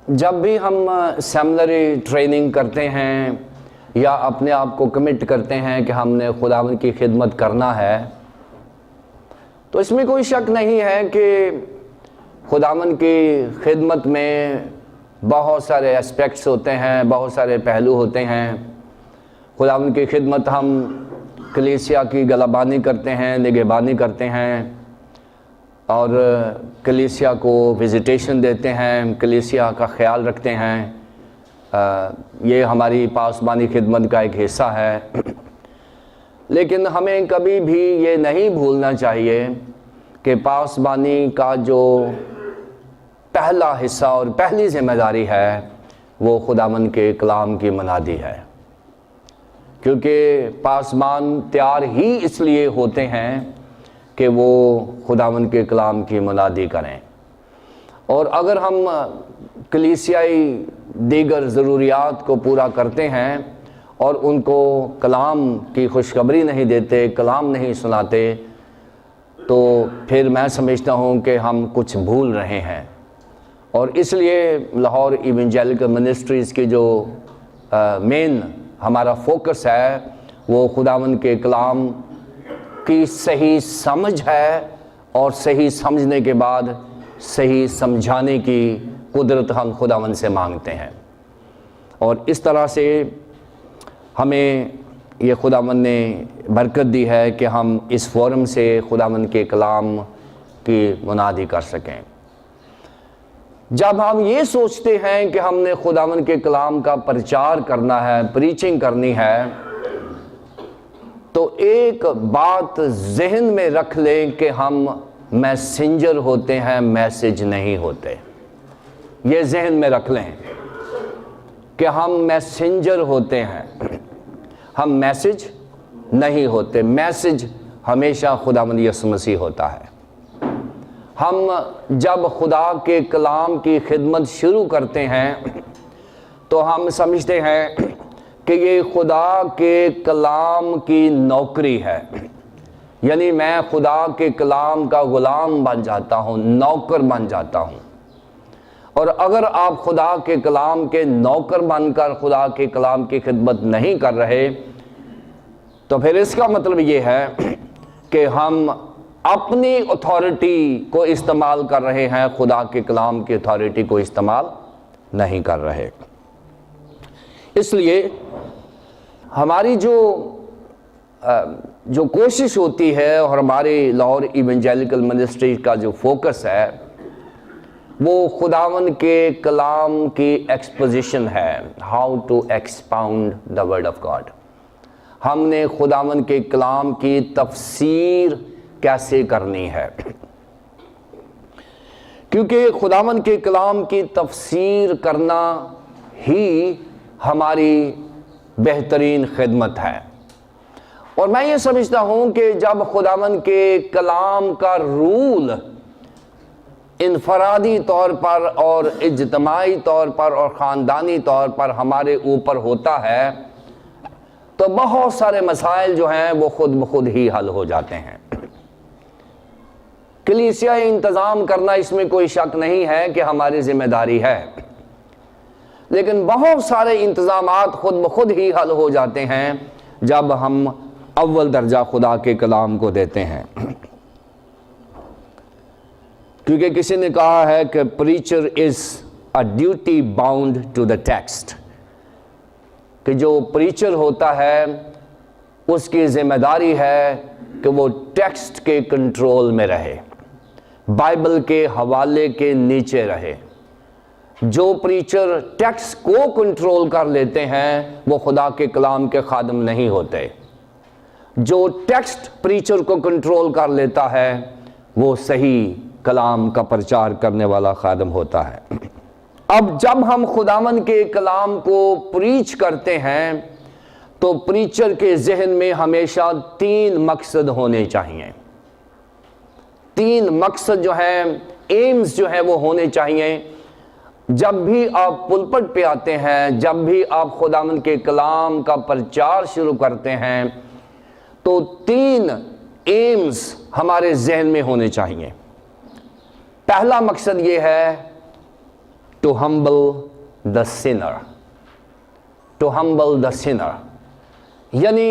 جب بھی ہم سیمنری ٹریننگ کرتے ہیں یا اپنے آپ کو کمٹ کرتے ہیں کہ ہم نے خداوند کی خدمت کرنا ہے، تو اس میں کوئی شک نہیں ہے کہ خداوند کی خدمت میں بہت سارے اسپیکٹس ہوتے ہیں، بہت سارے پہلو ہوتے ہیں۔ خداوند کی خدمت ہم کلیسیا کی گلابانی کرتے ہیں، نگہبانی کرتے ہیں، اور کلیسیا کو وزیٹیشن دیتے ہیں، کلیسیا کا خیال رکھتے ہیں۔ یہ ہماری پاسبانی خدمت کا ایک حصہ ہے۔ لیکن ہمیں کبھی بھی یہ نہیں بھولنا چاہیے کہ پاسبانی کا جو پہلا حصہ اور پہلی ذمہ داری ہے وہ خداوند کے کلام کی منادی ہے، کیونکہ پاسبان تیار ہی اس لیے ہوتے ہیں کہ وہ خداوند کے کلام کی منادی کریں۔ اور اگر ہم کلیسیائی دیگر ضروریات کو پورا کرتے ہیں اور ان کو کلام کی خوشخبری نہیں دیتے، کلام نہیں سناتے، تو پھر میں سمجھتا ہوں کہ ہم کچھ بھول رہے ہیں۔ اور اس لیے لاہور ایونجیلیکل منسٹریز کی جو مین ہمارا فوکس ہے وہ خداوند کے کلام کی صحیح سمجھ ہے، اور صحیح سمجھنے کے بعد صحیح سمجھانے کی قدرت ہم خداوند سے مانگتے ہیں۔ اور اس طرح سے ہمیں یہ خداوند نے برکت دی ہے کہ ہم اس فورم سے خداوند کے کلام کی منادی کر سکیں۔ جب ہم یہ سوچتے ہیں کہ ہم نے خداوند کے کلام کا پرچار کرنا ہے، پریچنگ کرنی ہے، تو ایک بات ذہن میں رکھ لیں کہ ہم میسنجر ہوتے ہیں، میسج نہیں ہوتے۔ یہ ذہن میں رکھ لیں کہ ہم میسنجر ہوتے ہیں، ہم میسج نہیں ہوتے۔ میسج ہمیشہ خداوند یسوع مسیح ہوتا ہے۔ ہم جب خدا کے کلام کی خدمت شروع کرتے ہیں تو ہم سمجھتے ہیں کہ یہ خدا کے کلام کی نوکری ہے، یعنی میں خدا کے کلام کا غلام بن جاتا ہوں، نوکر بن جاتا ہوں۔ اور اگر آپ خدا کے کلام کے نوکر بن کر خدا کے کلام کی خدمت نہیں کر رہے تو پھر اس کا مطلب یہ ہے کہ ہم اپنی اتھارٹی کو استعمال کر رہے ہیں، خدا کے کلام کی اتھارٹی کو استعمال نہیں کر رہے۔ اس لیے ہماری جو کوشش ہوتی ہے اور ہماری لاہور ایونجیلیکل منسٹری کا جو فوکس ہے وہ خداوند کے کلام کی ایکسپوزیشن ہے، how to expound the word of God. ہم نے خداوند کے کلام کی تفسیر کیسے کرنی ہے، کیونکہ خداوند کے کلام کی تفسیر کرنا ہی ہماری بہترین خدمت ہے۔ اور میں یہ سمجھتا ہوں کہ جب خداوند کے کلام کا رول انفرادی طور پر اور اجتماعی طور پر اور خاندانی طور پر ہمارے اوپر ہوتا ہے تو بہت سارے مسائل جو ہیں وہ خود بخود ہی حل ہو جاتے ہیں۔ کلیسیائی انتظام کرنا اس میں کوئی شک نہیں ہے کہ ہماری ذمہ داری ہے، لیکن بہت سارے انتظامات خود بخود ہی حل ہو جاتے ہیں جب ہم اول درجہ خدا کے کلام کو دیتے ہیں۔ کیونکہ کسی نے کہا ہے کہ preacher is a duty bound to the text, کہ جو پریچر ہوتا ہے اس کی ذمہ داری ہے کہ وہ ٹیکسٹ کے کنٹرول میں رہے، بائبل کے حوالے کے نیچے رہے۔ جو پریچر ٹیکسٹ کو کنٹرول کر لیتے ہیں وہ خدا کے کلام کے خادم نہیں ہوتے۔ جو ٹیکسٹ پریچر کو کنٹرول کر لیتا ہے وہ صحیح کلام کا پرچار کرنے والا خادم ہوتا ہے۔ اب جب ہم خداوند کے کلام کو پریچ کرتے ہیں تو پریچر کے ذہن میں ہمیشہ 3 مقصد ہونے چاہیے۔ 3 مقصد جو ہیں، ایمز جو ہیں وہ ہونے چاہیے۔ جب بھی آپ پلپٹ پہ آتے ہیں، جب بھی آپ خداوند کے کلام کا پرچار شروع کرتے ہیں تو 3 ایمز ہمارے ذہن میں ہونے چاہیے۔ پہلا مقصد یہ ہے to humble the sinner. To humble the sinner. یعنی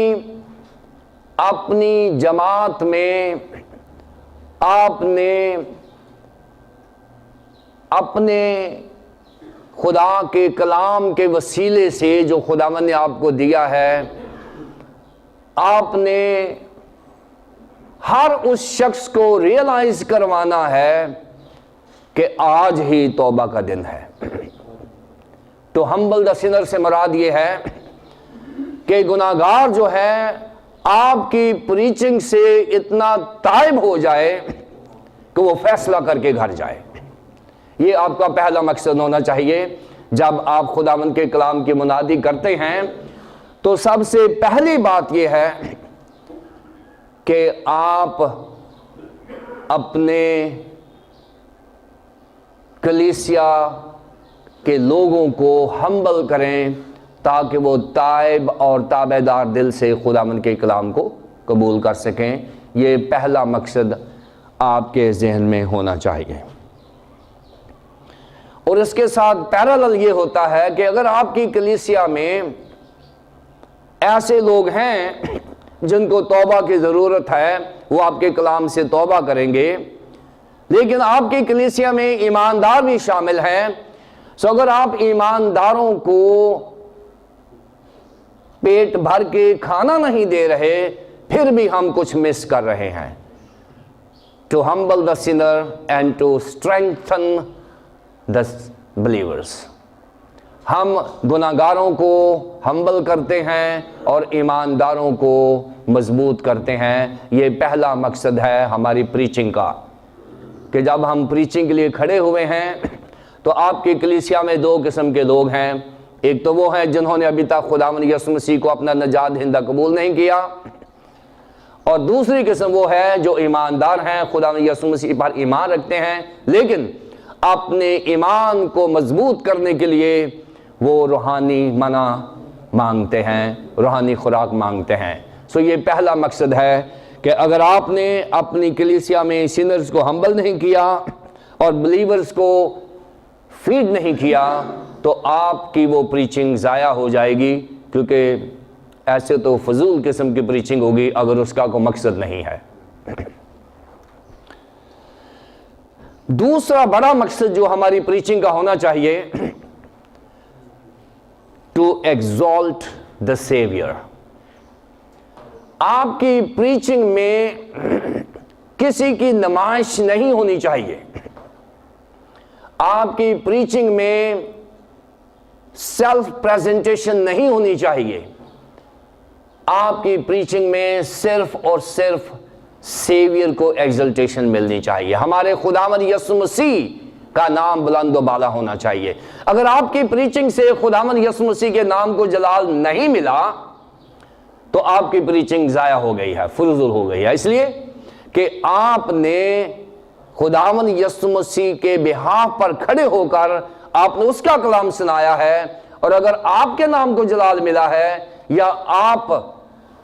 اپنی جماعت میں آپ نے اپنے خدا کے کلام کے وسیلے سے جو خداوند نے آپ کو دیا ہے، آپ نے ہر اس شخص کو ریئلائز کروانا ہے کہ آج ہی توبہ کا دن ہے. تو ہمبل دا سنر سے مراد یہ ہے کہ گناہگار جو ہے آپ کی پریچنگ سے اتنا تائب ہو جائے کہ وہ فیصلہ کر کے گھر جائے. یہ آپ کا پہلا مقصد ہونا چاہیے. جب آپ خداوند کے کلام کی منادی کرتے ہیں تو سب سے پہلی بات یہ ہے کہ آپ اپنے کلیسیا کے لوگوں کو ہمبل کریں تاکہ وہ تائب اور تابع دار دل سے خداوند کے کلام کو قبول کر سکیں. یہ پہلا مقصد آپ کے ذہن میں ہونا چاہیے. اور اس کے ساتھ پیرالل یہ ہوتا ہے کہ اگر آپ کی کلیسیا میں ایسے لوگ ہیں جن کو توبہ کی ضرورت ہے، وہ آپ کے کلام سے توبہ کریں گے، لیکن آپ کی کلیسیا میں ایماندار بھی شامل ہیں. سو اگر آپ ایمانداروں کو پیٹ بھر کے کھانا نہیں دے رہے، پھر بھی ہم کچھ مس کر رہے ہیں. To humble the sinner and to strengthen the believers. ہم گناہگاروں کو ہمبل کرتے ہیں اور ایمانداروں کو مضبوط کرتے ہیں. یہ پہلا مقصد ہے ہماری پریچنگ کا، کہ جب ہم پریچنگ کے لیے کھڑے ہوئے ہیں تو آپ کی کلیسیا میں دو قسم کے لوگ ہیں. ایک تو وہ ہیں جنہوں نے ابھی تک خداوند یسوع مسیح کو اپنا نجات دہندہ قبول نہیں کیا، اور دوسری قسم وہ ہے جو ایماندار ہیں، خداوند یسوع مسیح پر ایمان رکھتے ہیں، لیکن اپنے ایمان کو مضبوط کرنے کے لیے وہ روحانی منع مانگتے ہیں، روحانی خوراک مانگتے ہیں. سو یہ پہلا مقصد ہے کہ اگر آپ نے اپنی کلیسیا میں سینرز کو ہمبل نہیں کیا اور بلیورز کو فیڈ نہیں کیا تو آپ کی وہ پریچنگ ضائع ہو جائے گی، کیونکہ ایسے تو فضول قسم کی پریچنگ ہوگی اگر اس کا کوئی مقصد نہیں ہے. دوسرا بڑا مقصد جو ہماری پریچنگ کا ہونا چاہیے، ٹو ایگزالٹ دا سیویئر. آپ کی پریچنگ میں کسی کی نمائش نہیں ہونی چاہیے. آپ کی پریچنگ میں سیلف پریزنٹیشن نہیں ہونی چاہیے. آپ کی پریچنگ میں صرف اور صرف سیویئر کو ایگزلٹیشن ملنی چاہیے. ہمارے خداوند یسوع مسیح کا نام بلند و بالا ہونا چاہیے. اگر آپ کی پریچنگ سے خداوند یسوع مسیح کے نام کو جلال نہیں ملا تو آپ کی پریچنگ ضائع ہو گئی ہے، فضول ہو گئی ہے. اس لیے کہ آپ نے خداوند یسوع مسیح کے بہاف پر کھڑے ہو کر آپ نے اس کا کلام سنایا ہے، اور اگر آپ کے نام کو جلال ملا ہے یا آپ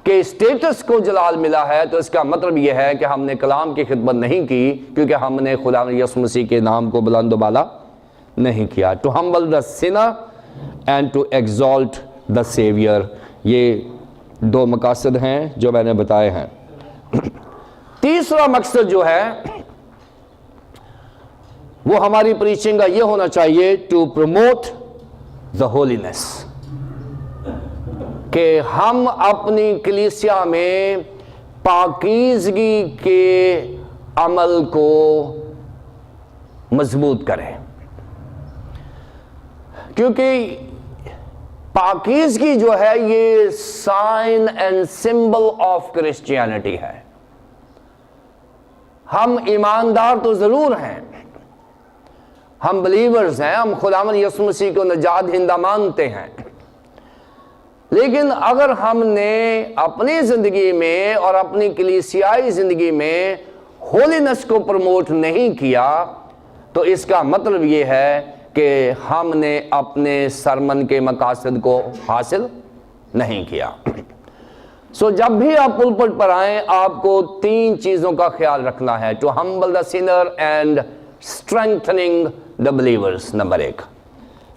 کے اسٹیٹس کو جلال ملا ہے تو اس کا مطلب یہ ہے کہ ہم نے کلام کی خدمت نہیں کی، کیونکہ ہم نے خداوند یسوع مسیح کے نام کو بلند و بالا نہیں کیا. To humble the sinner and to exalt the saviour, یہ دو مقاصد ہیں جو میں نے بتائے ہیں. تیسرا مقصد جو ہے وہ ہماری پریچنگ کا یہ ہونا چاہیے، ٹو پروموٹ دا ہولینس، کہ ہم اپنی کلیسیا میں پاکیزگی کے عمل کو مضبوط کریں. کیونکہ پاکیزگی جو ہے یہ sign and symbol of Christianity ہے. ہم ایماندار تو ضرور ہیں، ہم بلیورز ہیں، ہم خداوند یسوع مسیح کو نجات دہندہ مانتے ہیں، لیکن اگر ہم نے اپنی زندگی میں اور اپنی کلیسیائی زندگی میں ہولینس کو پروموٹ نہیں کیا تو اس کا مطلب یہ ہے کہ ہم نے اپنے سرمن کے مقاصد کو حاصل نہیں کیا. سو جب بھی آپ پلپٹ پر آئیں آپ کو تین چیزوں کا خیال رکھنا ہے: to humble the sinner and strengthening the believers. Number 1،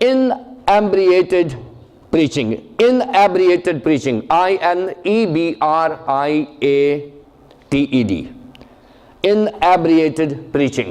inebriated preaching। inebriated preaching, inebriated, inebriated preaching।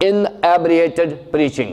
inebriated preaching।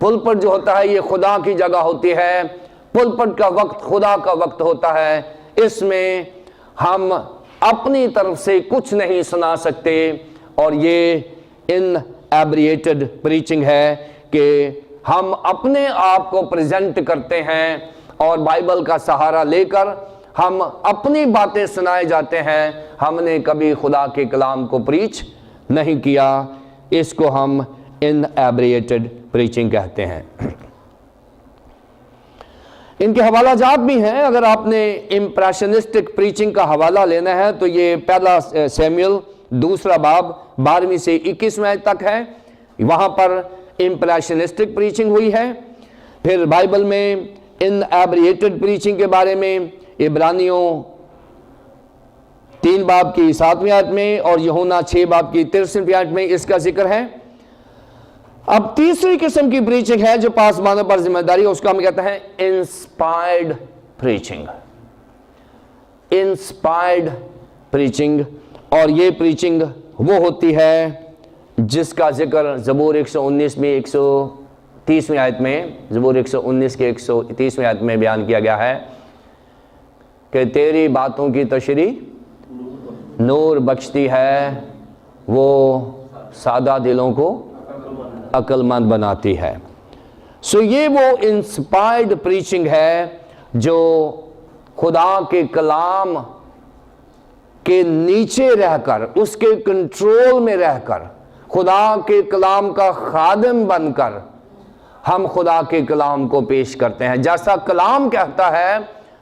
پلپٹ جو ہوتا ہے یہ خدا کی جگہ ہوتی ہے، پلپٹ کا وقت خدا کا وقت ہوتا ہے، اس میں ہم اپنی طرف سے کچھ نہیں سنا سکتے، اور یہ ان ایبریٹڈ پریچنگ ہے کہ ہم اپنے آپ کو پریزنٹ کرتے ہیں اور بائبل کا سہارا لے کر ہم اپنی باتیں سنائے جاتے ہیں، ہم نے کبھی خدا کے کلام کو پریچ نہیں کیا، اس کو ہم ان ایبریٹڈ پریچنگ کہتے ہیں۔ ان کے حوالہ جات بھی ہیں، اگر آپ نے امپریشنسٹک پریچنگ کا حوالہ لینا ہے تو یہ پہلا سیموئل 2 باب 12 سے 21 آیت تک ہے، وہاں پر امپریشنسٹک پریچنگ ہوئی ہے۔ پھر بائبل میں ان ایبریٹڈ پریچنگ کے بارے میں عبرانیوں 3 باب کی 7ویں آیت میں اور یوحنا 6 باب کی 63ویں آیت میں اس کا ذکر ہے۔ اب تیسری قسم کی پریچنگ ہے جو پاسبانوں پر ذمہ داری ہے، اس کو ہم کہتے ہیں انسپائرڈ پریچنگ۔ انسپائرڈ پریچنگ، اور یہ پریچنگ وہ ہوتی ہے جس کا ذکر زبور 119 میں 130ویں آیت میں، زبور 119 کے 130ویں آیت میں بیان کیا گیا ہے کہ تیری باتوں کی تشریح نور بخشتی ہے، وہ سادہ دلوں کو عقل مند بناتی ہے۔ سو یہ وہ انسپائرڈ پریچنگ ہے جو خدا کے کلام کے نیچے رہ کر، اس کے کنٹرول میں رہ کر، خدا کے کلام کا خادم بن کر ہم خدا کے کلام کو پیش کرتے ہیں، جیسا کلام کہتا ہے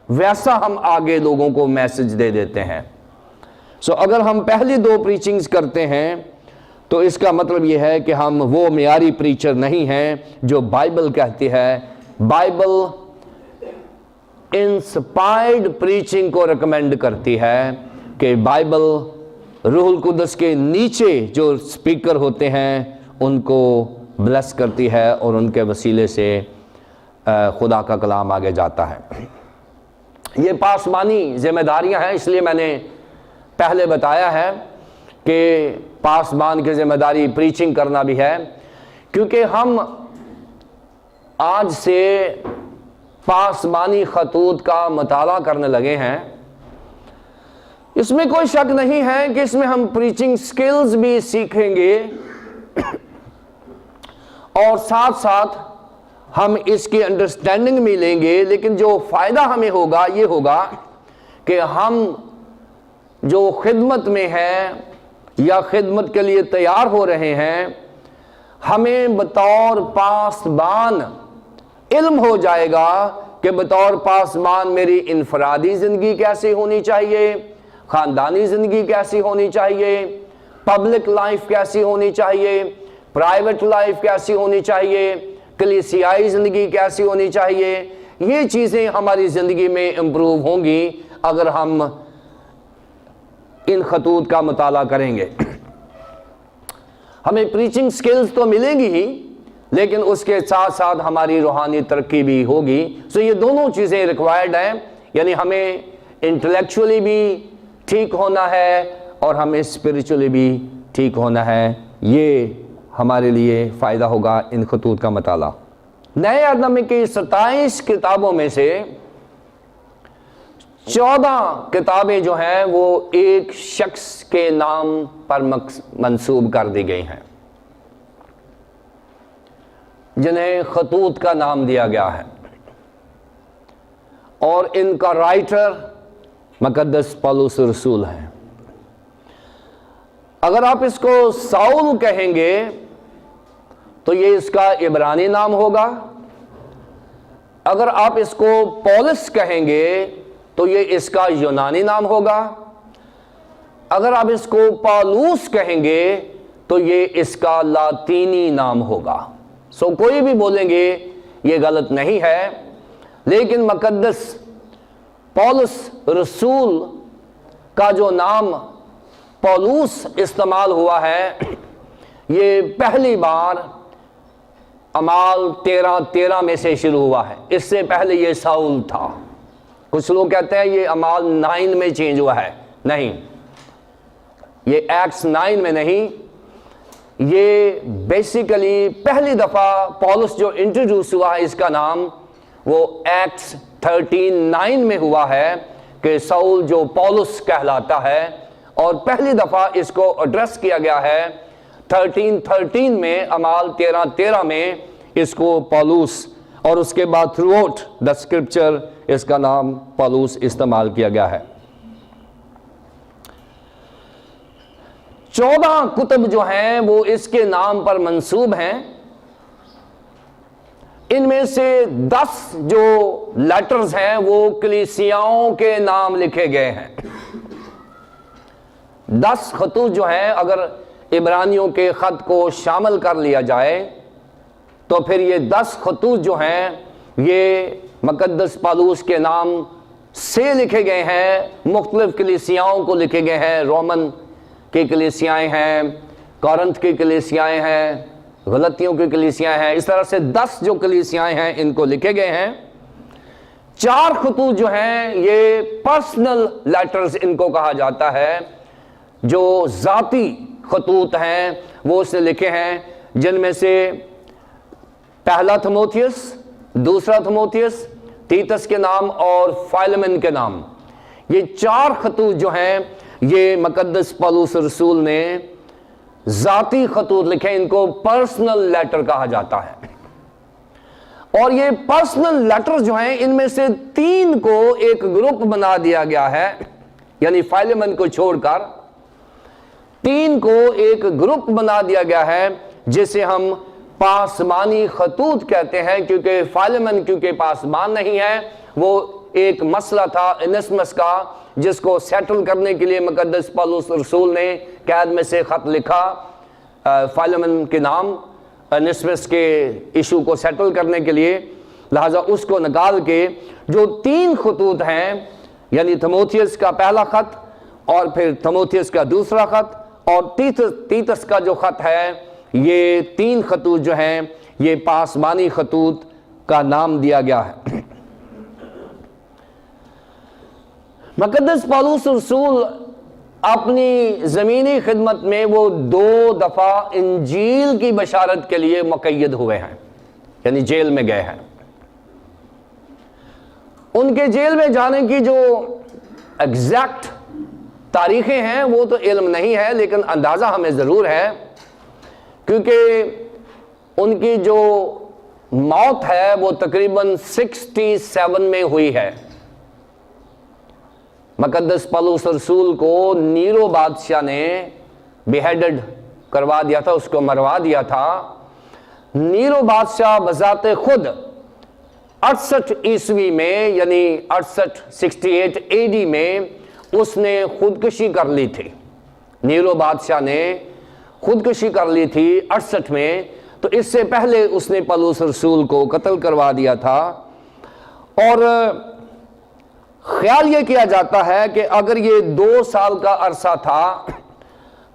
ویسا ہم آگے لوگوں کو میسج دے دیتے ہیں۔ سو اگر ہم پہلی 2 پریچنگز کرتے ہیں تو اس کا مطلب یہ ہے کہ ہم وہ معیاری پریچر نہیں ہیں جو بائبل کہتی ہے۔ بائبل انسپائرڈ پریچنگ کو ریکمینڈ کرتی ہے کہ بائبل روح القدس کے نیچے جو سپیکر ہوتے ہیں ان کو بلیس کرتی ہے اور ان کے وسیلے سے خدا کا کلام آگے جاتا ہے۔ یہ پاسبانی ذمہ داریاں ہیں، اس لیے میں نے پہلے بتایا ہے کہ پاسبان کی ذمہ داری پریچنگ کرنا بھی ہے، کیونکہ ہم آج سے پاسبانی خطوط کا مطالعہ کرنے لگے ہیں۔ اس میں کوئی شک نہیں ہے کہ اس میں ہم پریچنگ سکلز بھی سیکھیں گے اور ساتھ ساتھ ہم اس کی انڈرسٹینڈنگ بھی لیں گے، لیکن جو فائدہ ہمیں ہوگا یہ ہوگا کہ ہم جو خدمت میں ہیں یا خدمت کے لیے تیار ہو رہے ہیں، ہمیں بطور پاسبان علم ہو جائے گا کہ بطور پاسبان میری انفرادی زندگی کیسی ہونی چاہیے، خاندانی زندگی کیسی ہونی چاہیے، پبلک لائف کیسی ہونی چاہیے، پرائیویٹ لائف کیسی ہونی چاہیے، کلیسیائی زندگی کیسی ہونی چاہیے۔ یہ چیزیں ہماری زندگی میں امپروو ہوں گی اگر ہم ان خطوط کا مطالعہ کریں گے۔ ہمیں پریچنگ سکلز تو ملیں گی ہی، لیکن اس کے ساتھ ساتھ ہماری روحانی ترقی بھی ہوگی۔ سو یہ دونوں چیزیں ریکوائرڈ ہیں، یعنی ہمیں انٹلیکچولی بھی ٹھیک ہونا ہے اور ہمیں اسپرچولی بھی ٹھیک ہونا ہے۔ یہ ہمارے لیے فائدہ ہوگا ان خطوط کا مطالعہ۔ نئے عہد نامے کی 27 کتابوں میں سے 14 کتابیں جو ہیں وہ ایک شخص کے نام پر منسوب کر دی گئی ہیں، جنہیں خطوط کا نام دیا گیا ہے، اور ان کا رائٹر مقدس پولس رسول ہیں۔ اگر آپ اس کو ساؤل کہیں گے تو یہ اس کا عبرانی نام ہوگا، اگر آپ اس کو پولس کہیں گے تو یہ اس کا یونانی نام ہوگا، اگر آپ اس کو پالوس کہیں گے تو یہ اس کا لاطینی نام ہوگا۔ سو کوئی بھی بولیں گے یہ غلط نہیں ہے، لیکن مقدس پولس رسول کا جو نام پولوس استعمال ہوا ہے، یہ پہلی بار اعمال 13 میں سے شروع ہوا ہے۔ اس سے پہلے یہ ساؤل تھا۔ کچھ لوگ کہتے ہیں یہ اعمال 9 میں چینج ہوا ہے، نہیں، یہ ایکٹس 9 میں نہیں، یہ بیسیکلی پہلی دفعہ پولس جو انٹروڈیوس ہوا ہے اس کا نام وہ ایکٹس 13:9 میں ہوا ہے کہ سول جو پولس کہلاتا ہے، اور پہلی دفعہ اس کو ایڈریس کیا گیا ہے 13:13 میں، اعمال 13:13 میں اس کو پولس، اور اس کے بعد تھرو آؤٹ دا اسکرپچر اس کا نام پولس استعمال کیا گیا ہے۔ 14 کتب جو ہیں وہ اس کے نام پر منسوب ہیں، ان میں سے 10 جو لیٹرز ہیں وہ کلیسیاؤں کے نام لکھے گئے ہیں۔ 10 خطوط جو ہیں اگر عبرانیوں کے خط کو شامل کر لیا جائے تو پھر یہ 10 خطوط جو ہیں یہ مقدس پالوس کے نام سے لکھے گئے ہیں، مختلف کلیسیاؤں کو لکھے گئے ہیں۔ رومن کی کلیسیائیں ہیں، کورنتھ کی کلیسیائیں ہیں، غلطیوں کی کلیسیائیں ہیں، اس طرح سے 10 جو کلیسیائیں ہیں ان کو لکھے گئے ہیں۔ 4 خطوط جو ہیں یہ پرسنل لیٹرز ان کو کہا جاتا ہے، جو ذاتی خطوط ہیں وہ اس نے لکھے ہیں، جن میں سے پہلا تھموتھیوس، دوسرا تھموتھیوس، تیتس کے نام اور فائلمن کے نام، یہ 4 خطوط جو ہیں یہ مقدس پولس رسول نے ذاتی خطوط لکھے، ان کو پرسنل لیٹر کہا جاتا ہے۔ اور یہ پرسنل لیٹر جو ہیں ان میں سے 3 کو ایک گروپ بنا دیا گیا ہے، یعنی فائلمن کو چھوڑ کر 3 کو ایک گروپ بنا دیا گیا ہے جسے ہم پاسمانی خطوط کہتے ہیں، کیونکہ فائلمن کیونکہ پاسمان نہیں ہے، وہ ایک مسئلہ تھا انسمس کا جس کو سیٹل کرنے کے لیے مقدس پولس رسول نے قید میں سے خط لکھا فائلمن کے نام، انسمس کے ایشو کو سیٹل کرنے کے لیے، لہٰذا اس کو نکال کے جو 3 خطوط ہیں، یعنی تھموتھیوس کا پہلا خط اور پھر تھموتھیوس کا دوسرا خط اور تیتس کا جو خط ہے، یہ 3 خطوط جو ہیں یہ پاسمانی خطوط کا نام دیا گیا ہے۔ مقدس پولس رسول اپنی زمینی خدمت میں وہ 2 دفعہ انجیل کی بشارت کے لیے مقید ہوئے ہیں، یعنی جیل میں گئے ہیں۔ ان کے جیل میں جانے کی جو ایگزیکٹ تاریخیں ہیں وہ تو علم نہیں ہے، لیکن اندازہ ہمیں ضرور ہے، کیونکہ ان کی جو موت ہے وہ تقریباً 67 میں ہوئی ہے۔ مقدس پولس رسول کو نیرو بادشاہ نے بیہیڈڈ کروا دیا تھا، اس کو مروا دیا تھا۔ نیرو بادشاہ بذات خود 68 عیسوی میں، یعنی 68 AD میں اس نے خودکشی کر لی تھی۔ نیرو بادشاہ نے خودکشی کر لی تھی 68 میں، تو اس سے پہلے اس نے پولس رسول کو قتل کروا دیا تھا۔ اور خیال یہ کیا جاتا ہے کہ اگر یہ 2 سال کا عرصہ تھا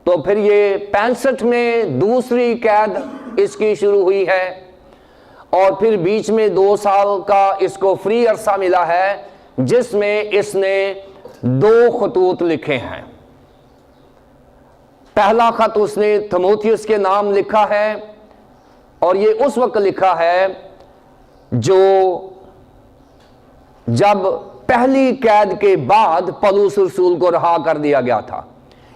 تو پھر یہ 65 میں دوسری قید اس کی شروع ہوئی ہے، اور پھر بیچ میں 2 سال کا اس کو فری عرصہ ملا ہے جس میں اس نے 2 خطوط لکھے ہیں۔ پہلا خط اس نے تھموتھیوس کے نام لکھا ہے، اور یہ اس وقت لکھا ہے جو جب پہلی قید کے بعد پولس رسول کو رہا کر دیا گیا تھا،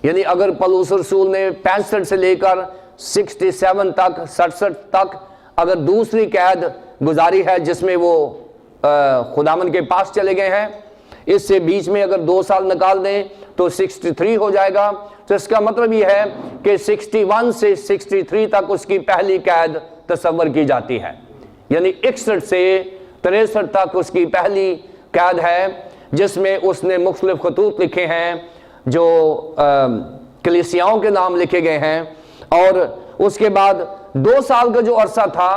یعنی اگر پولس رسول نے 65 سے لے کر 67 تک 67 تک اگر دوسری قید گزاری ہے جس میں وہ خداوند کے پاس چلے گئے ہیں، اس سے بیچ میں اگر 2 سال نکال دیں تو 63 ہو جائے گا، تو اس کا مطلب یہ ہے کہ 61 سے 63 تک اس کی پہلی قید تصور کی جاتی ہے، یعنی 61 سے 63 تک اس کی پہلی قید ہے جس میں اس نے مختلف خطوط لکھے ہیں جو کلیسیاؤں کے نام لکھے گئے ہیں۔ اور اس کے بعد 2 سال کا جو عرصہ تھا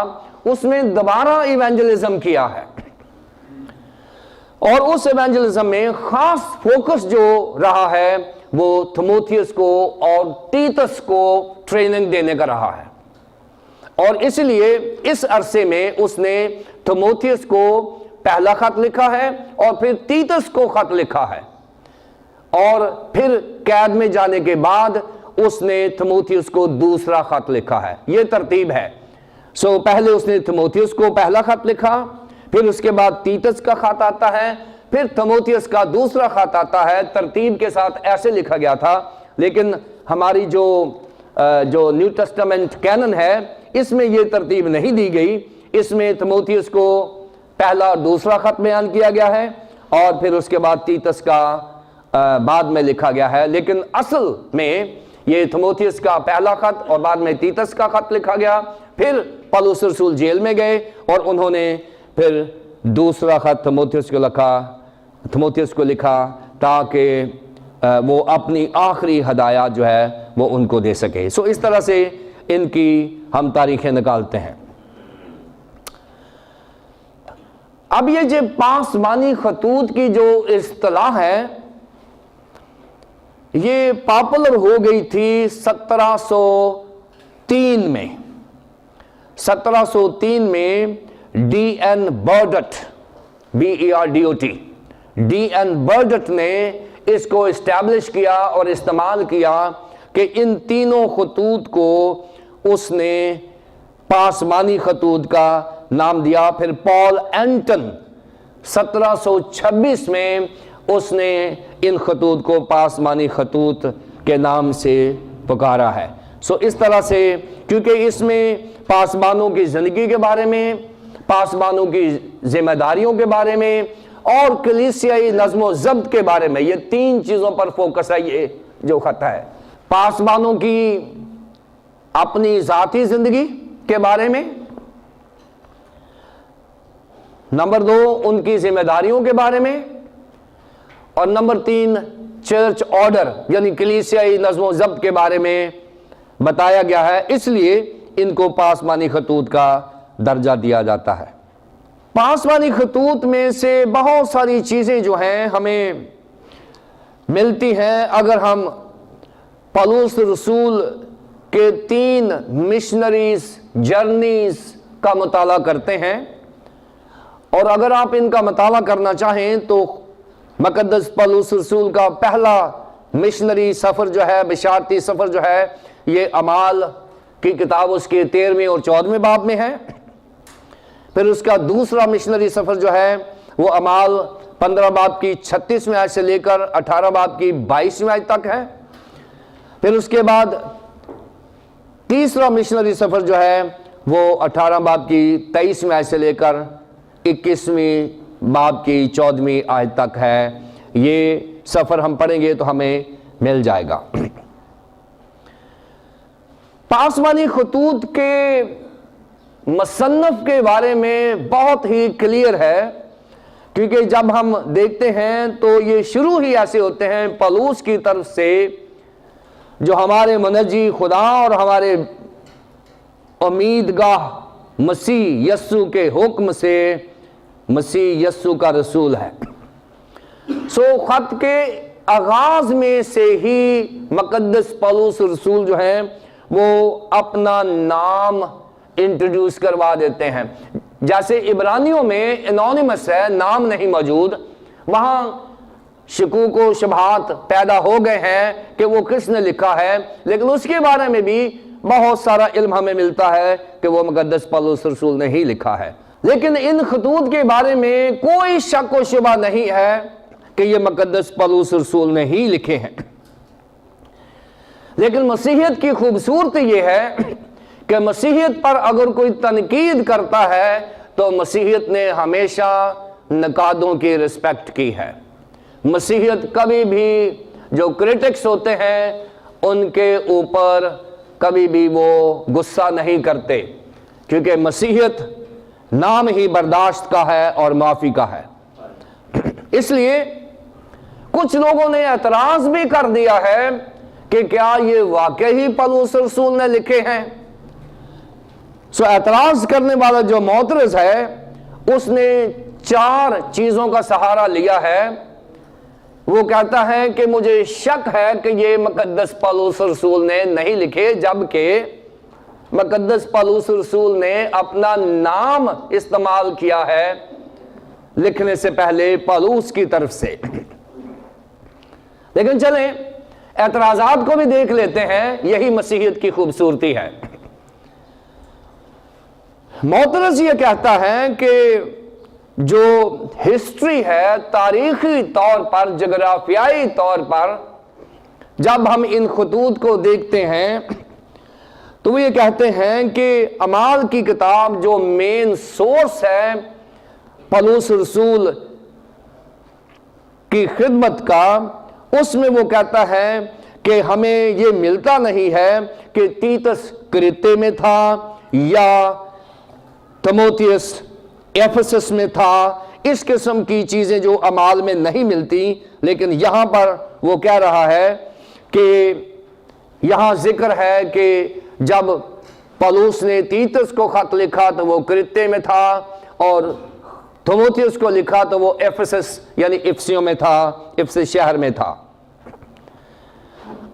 اس میں دوبارہ ایونجلزم کیا ہے، اور اس ایونجلزم میں خاص فوکس جو رہا ہے وہ تھموتھیوس کو اور تیتس کو ٹریننگ دینے کا رہا ہے، اور اس لیے اس عرصے میں اس نے تھموتھیوس کو پہلا خط لکھا ہے اور پھر تیتس کو خط لکھا ہے، اور پھر قید میں جانے کے بعد اس نے تimotheus کو دوسرا خط لکھا ہے. یہ ترتیب ہے. پہلے اس نے تimotheus کو پہلا خط لکھا, پھر اس کے بعد تیتس کا خط آتا ہے, پھر تimotheus کا دوسرا خط آتا ہے. ترتیب کے ساتھ ایسے لکھا گیا تھا, لیکن ہماری جو نیو ٹیسٹامنٹ کینن ہے اس میں یہ ترتیب نہیں دی گئی. اس میں تimotheus کو پہلا اور دوسرا خط بیان کیا گیا ہے, اور پھر اس کے بعد تیتس کا بعد میں لکھا گیا ہے. لیکن اصل میں یہ تimotheus کا پہلا خط اور بعد میں تیتس کا خط لکھا گیا. پھر پولس رسول جیل میں گئے اور انہوں نے پھر دوسرا خط تimotheus کو لکھا تاکہ وہ اپنی آخری ہدایات جو ہے وہ ان کو دے سکے. اس طرح سے ان کی ہم تاریخیں نکالتے ہیں. اب یہ جو پاسبانی خطوط کی جو اصطلاح ہے یہ پاپولر ہو گئی تھی 1703 میں. 1703 میں D N Berdot BERDOT D N Berdot نے اس کو اسٹیبلش کیا اور استعمال کیا کہ ان تینوں خطوط کو اس نے پاسبانی خطوط کا نام دیا. پھر پال اینٹن 1726 میں اس نے ان خطوط کو پاسبانی خطوط کے نام سے پکارا ہے. اس طرح سے کیونکہ اس میں پاسبانوں کی زندگی کے بارے میں, پاسبانوں کی ذمہ داریوں کے بارے میں اور کلیسیائی نظم و ضبط کے بارے میں, یہ تین چیزوں پر فوکس ہے یہ جو خط ہے. پاسبانوں کی اپنی ذاتی زندگی کے بارے میں, نمبر 2 ان کی ذمہ داریوں کے بارے میں, اور نمبر 3 چرچ آرڈر یعنی کلیسیائی نظم و ضبط کے بارے میں بتایا گیا ہے. اس لیے ان کو پاسبانی خطوط کا درجہ دیا جاتا ہے. پاسبانی خطوط میں سے بہت ساری چیزیں جو ہیں ہمیں ملتی ہیں اگر ہم پولس رسول کے 3 مشنریز جرنیز کا مطالعہ کرتے ہیں. اور اگر آپ ان کا مطالعہ کرنا چاہیں تو مقدس پولس رسول کا پہلا مشنری سفر جو ہے, بشارتی سفر جو ہے, یہ اعمال کی کتاب اس کے 13ویں اور 14ویں باب میں ہے. پھر اس کا دوسرا مشنری سفر جو ہے وہ اعمال 15 باب کی 36ویں آیت سے لے کر 18 باب کی 22ویں آیت تک ہے. پھر اس کے بعد تیسرا مشنری سفر جو ہے وہ 18 باب کی 23ویں آیت سے لے کر 21ویں باب کی 14ویں آیت تک ہے. یہ سفر ہم پڑھیں گے تو ہمیں مل جائے گا. پاسبانی خطوط کے مصنف کے بارے میں بہت ہی کلیئر ہے, کیونکہ جب ہم دیکھتے ہیں تو یہ شروع ہی ایسے ہوتے ہیں پولس کی طرف سے جو ہمارے منجی خدا اور ہمارے امیدگاہ مسیح یسوع کے حکم سے مسیح یسوع کا رسول ہے. خط کے آغاز میں سے ہی مقدس پولس رسول جو ہیں وہ اپنا نام انٹروڈیوس کروا دیتے ہیں. جیسے عبرانیوں میں انونیمس ہے, نام نہیں موجود, وہاں شکوک و شبہات پیدا ہو گئے ہیں کہ وہ کس نے لکھا ہے, لیکن اس کے بارے میں بھی بہت سارا علم ہمیں ملتا ہے کہ وہ مقدس پولس رسول نے ہی لکھا ہے. لیکن ان خطوط کے بارے میں کوئی شک و شبہ نہیں ہے کہ یہ مقدس پولس رسول نے ہی لکھے ہیں. لیکن مسیحیت کی خوبصورتی یہ ہے کہ مسیحیت پر اگر کوئی تنقید کرتا ہے تو مسیحیت نے ہمیشہ نقادوں کی رسپیکٹ کی ہے. مسیحیت کبھی بھی جو کرٹکس ہوتے ہیں ان کے اوپر کبھی بھی وہ غصہ نہیں کرتے, کیونکہ مسیحیت نام ہی برداشت کا ہے اور معافی کا ہے. اس لیے کچھ لوگوں نے اعتراض بھی کر دیا ہے کہ کیا یہ واقعی پولس رسول نے لکھے ہیں. اعتراض کرنے والا جو معترض ہے اس نے 4 چیزوں کا سہارا لیا ہے. وہ کہتا ہے کہ مجھے شک ہے کہ یہ مقدس پولس رسول نے نہیں لکھے, جبکہ مقدس پولس رسول نے اپنا نام استعمال کیا ہے لکھنے سے پہلے پولس کی طرف سے. لیکن چلیں اعتراضات کو بھی دیکھ لیتے ہیں، یہی مسیحیت کی خوبصورتی ہے۔ معترض یہ کہتا ہے کہ جو ہسٹری ہے، تاریخی طور پر، جغرافیائی طور پر جب ہم ان خطوط کو دیکھتے ہیں تو وہ یہ کہتے ہیں کہ اعمال کی کتاب جو مین سورس ہے پولس رسول کی خدمت کا، اس میں وہ کہتا ہے کہ ہمیں یہ ملتا نہیں ہے کہ تیتس کرتے میں تھا یا تیموتھیوس ایفسس میں تھا، اس قسم کی چیزیں جو اعمال میں نہیں ملتی، لیکن یہاں پر وہ کہہ رہا ہے کہ یہاں ذکر ہے کہ جب پولس نے تیتس کو خط لکھا تو وہ کرتے میں تھا، اور تیموتھیوس کو لکھا تو وہ ایفسس یعنی افسیوں میں تھا، افسس شہر میں تھا۔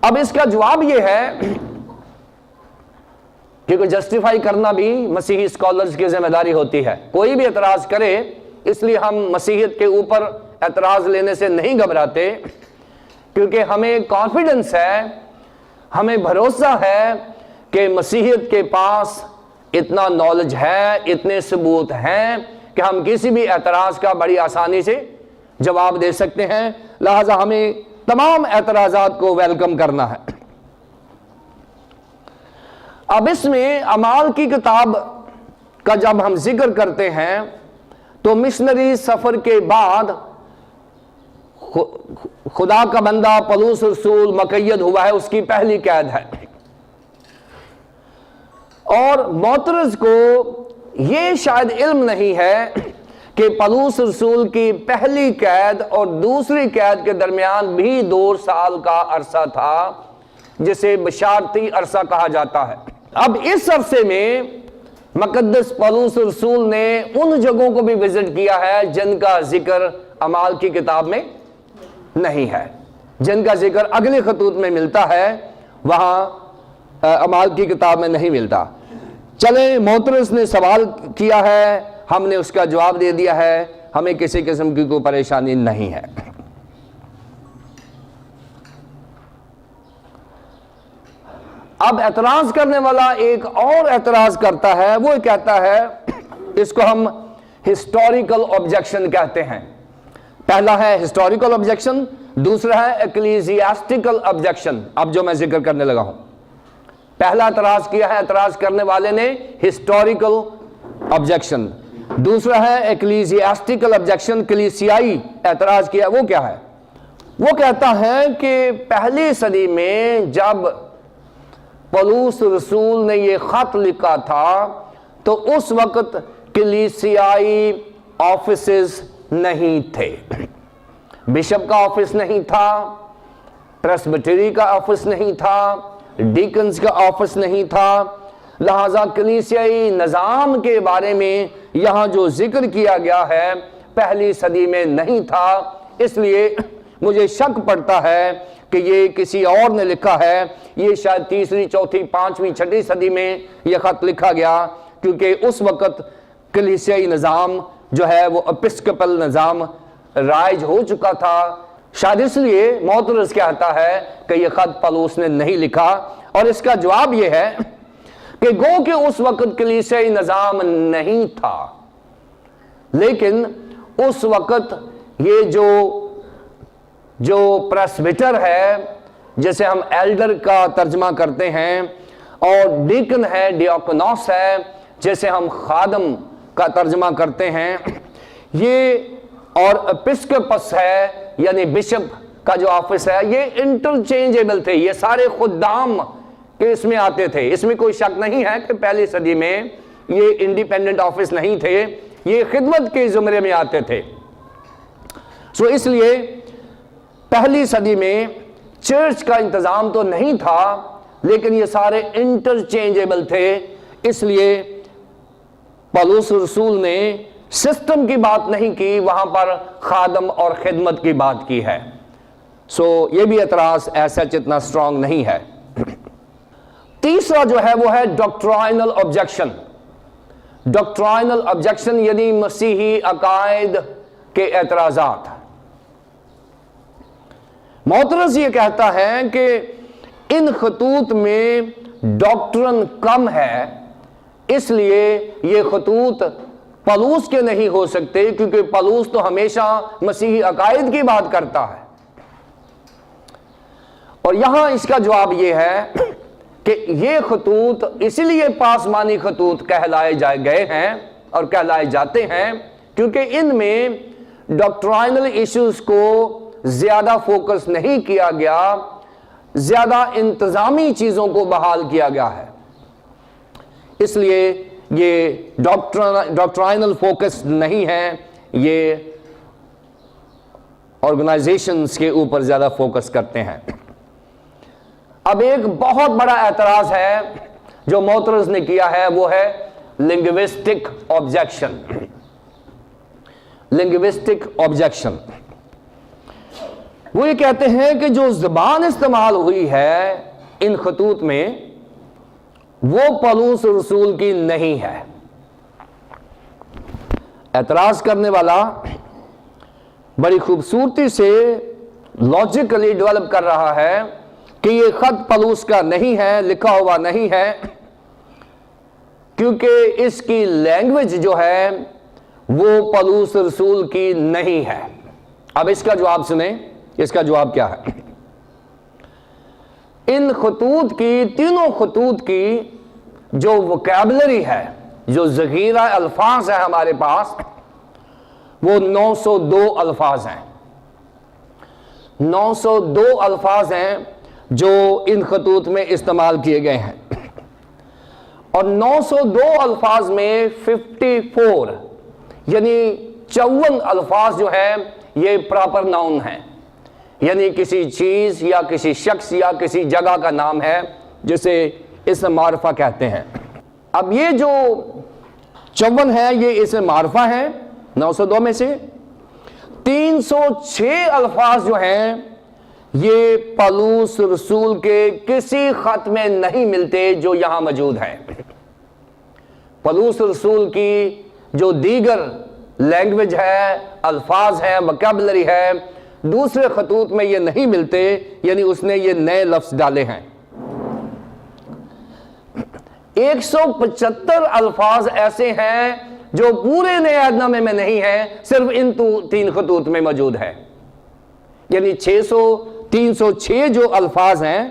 اب اس کا جواب یہ ہے کیونکہ جسٹیفائی کرنا بھی مسیحی اسکالرز کی ذمہ داری ہوتی ہے، کوئی بھی اعتراض کرے، اس لیے ہم مسیحیت کے اوپر اعتراض لینے سے نہیں گھبراتے، کیونکہ ہمیں کانفیڈنس ہے، ہمیں بھروسہ ہے کہ مسیحیت کے پاس اتنا نالج ہے، اتنے ثبوت ہیں کہ ہم کسی بھی اعتراض کا بڑی آسانی سے جواب دے سکتے ہیں، لہذا ہمیں تمام اعتراضات کو ویلکم کرنا ہے۔ اب اس میں اعمال کی کتاب کا جب ہم ذکر کرتے ہیں تو مشنری سفر کے بعد خدا کا بندہ پولس رسول مقید ہوا ہے، اس کی پہلی قید ہے، اور معترض کو یہ شاید علم نہیں ہے کہ پولس رسول کی پہلی قید اور دوسری قید کے درمیان بھی 2 سال کا عرصہ تھا، جسے بشارتی عرصہ کہا جاتا ہے۔ اب اس عرصے میں مقدس پولس رسول نے ان جگہوں کو بھی وزٹ کیا ہے جن کا ذکر اعمال کی کتاب میں نہیں ہے، جن کا ذکر اگلے خطوط میں ملتا ہے، وہاں اعمال کی کتاب میں نہیں ملتا۔ چلیں، معترض نے سوال کیا ہے، ہم نے اس کا جواب دے دیا ہے، ہمیں کسی قسم کی کوئی پریشانی نہیں ہے۔ اب اعتراض کرنے والا ایک اور اعتراض کرتا ہے، وہ کہتا ہے، اس کو ہم ہسٹوریکل آبجیکشن کہتے ہیں۔ پہلا ہے ہسٹوریکل آبجیکشن، دوسرا ہے ایکلیزیاسٹیکل آبجیکشن، اب جو میں ذکر کرنے لگا ہوں۔ پہلا اعتراض کیا ہے اعتراض کرنے والے نے ہسٹوریکل آبجیکشن، دوسرا ہے ایکلیزیاسٹیکل آبجیکشن، کلیسیائی اعتراض کیا، وہ کیا ہے؟ وہ کہتا ہے کہ پہلی صدی میں جب پولس رسول نے یہ خط لکھا تھا تو اس وقت کلیسیائی آفیسز نہیں تھے، بشپ کا آفس نہیں تھا، پریسبیٹری کا آفس نہیں تھا، ڈیکنز کا آفس نہیں تھا، لہذا کلیسیائی نظام کے بارے میں یہاں جو ذکر کیا گیا ہے پہلی صدی میں نہیں تھا، اس لیے مجھے شک پڑتا ہے کہ یہ کسی اور نے لکھا ہے، یہ شاید 3ری، 4تھی، 5ویں، 6ٹھی صدی میں یہ خط لکھا گیا، کیونکہ اس وقت کلیسیائی نظام جو ہے وہ اپسکپل نظام رائج ہو چکا تھا، شاید اس لیے معترض کہتا ہے کہ یہ خط پولس نے نہیں لکھا، اور اس کا جواب یہ ہے کہ گو کہ اس وقت کلیسیائی نظام نہیں تھا، لیکن اس وقت یہ جو پریسبیٹر ہے، جسے ہم ایلڈر کا ترجمہ کرتے ہیں، اور ڈیکن ہے، ڈیاکنوس ہے، جسے ہم خادم کا ترجمہ کرتے ہیں، یہ اور ایپسکوپس ہے یعنی بشپ کا جو آفس ہے، یہ انٹرچینجیبل تھے، یہ سارے خدام کے اس میں آتے تھے، اس میں کوئی شک نہیں ہے کہ پہلی صدی میں یہ انڈیپینڈنٹ آفس نہیں تھے، یہ خدمت کے زمرے میں آتے تھے۔ سو اس لیے پہلی صدی میں چرچ کا انتظام تو نہیں تھا، لیکن یہ سارے انٹرچینجیبل تھے، اس لیے پولس رسول نے سسٹم کی بات نہیں کی، وہاں پر خادم اور خدمت کی بات کی ہے۔ سو یہ بھی اعتراض ایسا اتنا اسٹرانگ نہیں ہے۔ تیسرا جو ہے وہ ہے ڈاکٹرائنل آبجیکشن۔ ڈاکٹرائنل آبجیکشن یعنی مسیحی عقائد کے اعتراضات۔ معترض یہ کہتا ہے کہ ان خطوط میں ڈاکٹرن کم ہے، اس لیے یہ خطوط پولس کے نہیں ہو سکتے، کیونکہ پولس تو ہمیشہ مسیحی عقائد کی بات کرتا ہے۔ اور یہاں اس کا جواب یہ ہے کہ یہ خطوط اس لیے پاسمانی خطوط کہلائے گئے ہیں اور کہلائے جاتے ہیں کیونکہ ان میں ڈاکٹرائنل ایشوز کو زیادہ فوکس نہیں کیا گیا، زیادہ انتظامی چیزوں کو بحال کیا گیا ہے، اس لیے یہ ڈاکٹرائنل فوکس نہیں ہے، یہ آرگنائزیشنز کے اوپر زیادہ فوکس کرتے ہیں۔ اب ایک بہت بڑا اعتراض ہے جو معترض نے کیا ہے، وہ ہے لنگوسٹک آبجیکشن۔ لنگوسٹک آبجیکشن، وہ یہ کہتے ہیں کہ جو زبان استعمال ہوئی ہے ان خطوط میں وہ پولس رسول کی نہیں ہے۔ اعتراض کرنے والا بڑی خوبصورتی سے لاجیکلی ڈیولپ کر رہا ہے کہ یہ خط پولس کا نہیں ہے، لکھا ہوا نہیں ہے، کیونکہ اس کی لینگویج جو ہے وہ پولس رسول کی نہیں ہے۔ اب اس کا جواب سنیں، اس کا جواب کیا ہے؟ ان خطوط کی، تینوں خطوط کی جو وکیبلری ہے، جو ذخیرہ الفاظ ہے ہمارے پاس، وہ 902 الفاظ ہیں۔ 902 الفاظ ہیں جو ان خطوط میں استعمال کیے گئے ہیں، اور 902 الفاظ میں 54 یعنی 54 الفاظ جو ہیں یہ پراپر ناؤن ہیں، یعنی کسی چیز یا کسی شخص یا کسی جگہ کا نام ہے جسے اسم معرفہ کہتے ہیں۔ اب یہ جو 54 ہے یہ اسم معرفہ ہیں 902 میں سے۔ 306 الفاظ جو ہیں یہ پولس رسول کے کسی خط میں نہیں ملتے جو یہاں موجود ہیں۔ پولس رسول کی جو دیگر لینگویج ہے، الفاظ ہیں، وکیبلری ہے، دوسرے خطوط میں یہ نہیں ملتے، یعنی اس نے یہ نئے لفظ ڈالے ہیں۔ 175 الفاظ ایسے ہیں جو پورے نئے عہد نامے میں نہیں ہیں، صرف ان 3 خطوط میں موجود ہے، یعنی 306 جو الفاظ ہیں،